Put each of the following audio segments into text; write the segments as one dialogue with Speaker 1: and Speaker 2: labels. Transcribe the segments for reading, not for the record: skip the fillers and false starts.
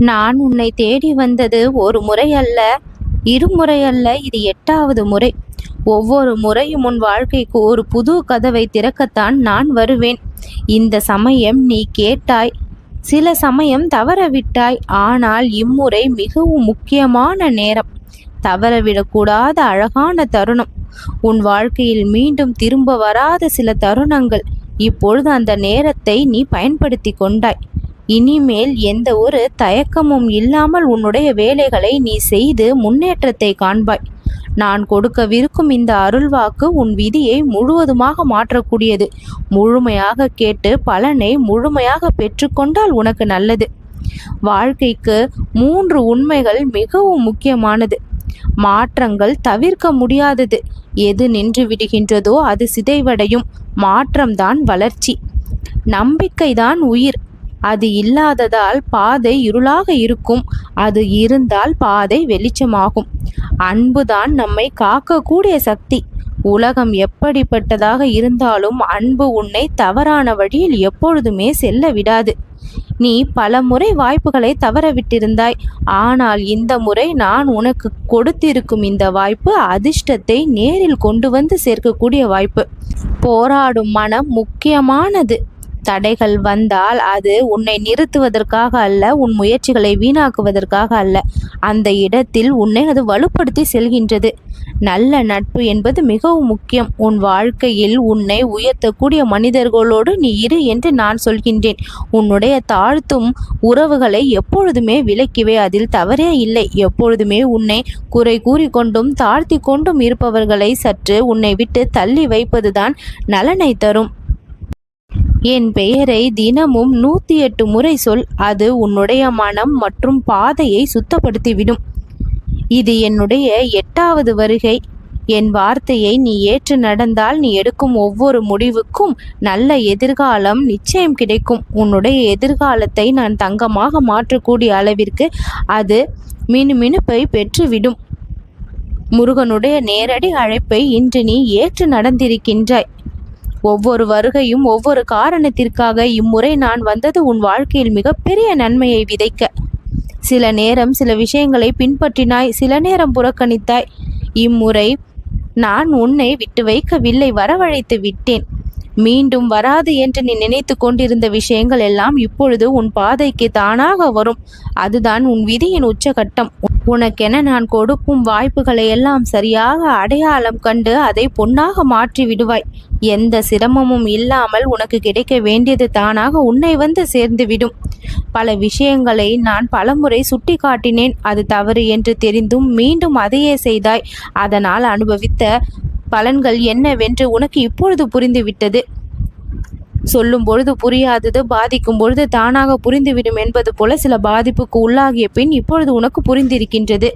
Speaker 1: நான் உன்னை தேடி வந்தது ஒரு முறை அல்ல, இருமுறை அல்ல, இது 8வது முறை. ஒவ்வொரு முறையும் உன் வாழ்க்கைக்கு ஒரு புது கதவை திறக்கத்தான் நான் வருவேன். இந்த சமயம் நீ கேட்டாய், சில சமயம் தவறவிட்டாய். ஆனால் இம்முறை மிகவும் முக்கியமான நேரம், தவறவிடக்கூடாத அழகான தருணம். உன் வாழ்க்கையில் மீண்டும் திரும்ப வராத சில தருணங்கள். இப்பொழுது அந்த நேரத்தை நீ பயன்படுத்தி கொண்டாய். இனிமேல் எந்த ஒரு தயக்கமும் இல்லாமல் உன்னுடைய வேலைகளை நீ செய்து முன்னேற்றத்தை காண்பாய். நான் கொடுக்கவிருக்கும் இந்த அருள்வாக்கு உன் விதியை முழுவதுமாக மாற்றக்கூடியது. முழுமையாக கேட்டு பலனை முழுமையாக பெற்றுக்கொண்டால் உனக்கு நல்லது. வாழ்க்கைக்கு 3 உண்மைகள் மிகவும் முக்கியமானது. மாற்றங்கள் தவிர்க்க முடியாதது. எது நின்று விடுகின்றதோ அது சிதைவடையும். மாற்றம்தான் வளர்ச்சி. நம்பிக்கைதான் உயிர். அது இல்லாததால் பாதை இருளாக இருக்கும். அது இருந்தால் பாதை வெளிச்சமாகும். அன்புதான் நம்மை காக்கக்கூடிய சக்தி. உலகம் எப்படிப்பட்டதாக இருந்தாலும் அன்பு உன்னை தவறான வழியில் எப்பொழுதுமே செல்ல விடாது. நீ பல முறை வாய்ப்புகளை தவறவிட்டிருந்தாய். ஆனால் இந்த முறை நான் உனக்கு கொடுத்திருக்கும் இந்த வாய்ப்பு அதிர்ஷ்டத்தை நேரில் கொண்டு வந்து சேர்க்கக்கூடிய வாய்ப்பு. போராடும் மனம் முக்கியமானது. தடைகள் வந்தால் அது உன்னை நிறுத்துவதற்காக அல்ல, உன் முயற்சிகளை வீணாக்குவதற்காக அல்ல. அந்த இடத்தில் உன்னை அது வலுப்படுத்தி செல்கின்றது. நல்ல நட்பு என்பது மிகவும் முக்கியம். உன் வாழ்க்கையில் உன்னை உயர்த்தக்கூடிய மனிதர்களோடு நீ இரு என்று நான் சொல்கின்றேன். உன்னுடைய தாழ்த்தும் உறவுகளை எப்பொழுதுமே விலக்கிவே, அதில் தவறே இல்லை. எப்பொழுதுமே உன்னை குறை கூறிக்கொண்டும் தாழ்த்தி கொண்டும் இருப்பவர்களை சற்று உன்னை விட்டு தள்ளி வைப்பதுதான் நலனை தரும். என் பெயரை தினமும் 108 முறை சொல். அது உன்னுடைய மனம் மற்றும் பாதையை சுத்தப்படுத்திவிடும். இது என்னுடைய 8வது வருகை. என் வார்த்தையை நீ ஏற்று நடந்தால் நீ எடுக்கும் ஒவ்வொரு முடிவுக்கும் நல்ல எதிர்காலம் நிச்சயம் கிடைக்கும். உன்னுடைய எதிர்காலத்தை நான் தங்கமாக மாற்றக்கூடிய அளவிற்கு அது மினுமினுப்பை பெற்றுவிடும். முருகனுடைய நேரடி அழைப்பை இன்று நீ ஏற்று நடந்திருக்கின்றாய். ஒவ்வொரு வருகையும் ஒவ்வொரு காரணத்திற்காக. இம்முறை நான் வந்தது உன் வாழ்க்கையில் மிகப்பெரிய நன்மையை விதைக்க. சில நேரம் சில விஷயங்களை பின்பற்றினாய், சில நேரம் புறக்கணித்தாய். இம்முறை நான் உன்னை விட்டு வைக்கவில்லை, வரவழைத்து விட்டேன். மீண்டும் வராது என்று நீ நினைத்து கொண்டிருந்த விஷயங்கள் எல்லாம் இப்பொழுது உன் பாதைக்கு தானாக வரும். அதுதான் உன் விதியின் உச்சகட்டம். உனக்கென நான் கொடுக்கும் வாய்ப்புகளை எல்லாம் சரியாக அடையாளம் கண்டு அதை பொன்னாக மாற்றி விடுவாய். எந்த சிரமமும் இல்லாமல் உனக்கு கிடைக்க வேண்டியது தானாக உன்னை வந்து சேர்ந்துவிடும். பல விஷயங்களை நான் பலமுறை சுட்டி காட்டினேன். அது தவறு என்று தெரிந்தும் மீண்டும் அதையே செய்தாய். அதனால் அனுபவித்த பலன்கள் என்னவென்று உனக்கு இப்பொழுது புரிந்துவிட்டது. சொல்லும் பொழுது புரியாதது பாதிக்கும் பொழுது தானாக புரிந்துவிடும் என்பது போல சில பாதிப்புக்கு உள்ளாகிய பின் இப்பொழுது உனக்கு புரிந்திருக்கின்றது.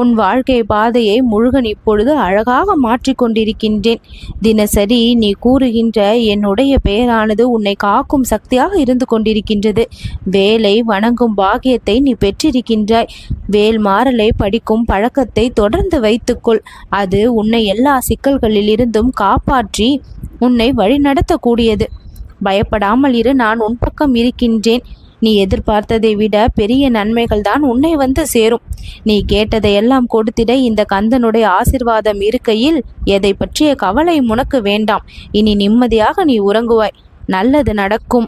Speaker 1: உன் வாழ்க்கை பாதையை முருகன் இப்பொழுது அழகாக மாற்றிக்கொண்டிருக்கின்றேன். தினசரி நீ கூறுகின்ற என்னுடைய பெயரானது உன்னை காக்கும் சக்தியாக இருந்து கொண்டிருக்கின்றது. வேலை வணங்கும் பாக்கியத்தை நீ பெற்றிருக்கின்றாய். வேல் மாறலை படிக்கும் பழக்கத்தை தொடர்ந்து வைத்துக்கொள். அது உன்னை எல்லா சிக்கல்களில் இருந்தும் காப்பாற்றி உன்னை வழிநடத்தக்கூடியது. பயப்படாமல் இரு, நான் உன் பக்கம் இருக்கின்றேன். நீ எதிர்பார்த்ததை விட பெரிய நன்மைகள் தான் உன்னை வந்து சேரும். நீ கேட்டதையெல்லாம் கொடுத்திட இந்த கந்தனுடைய ஆசிர்வாதம் இருக்கையில் எதை பற்றிய கவலை உனக்கு வேண்டாம். இனி நிம்மதியாக நீ உறங்குவாய். நல்லது நடக்கும்.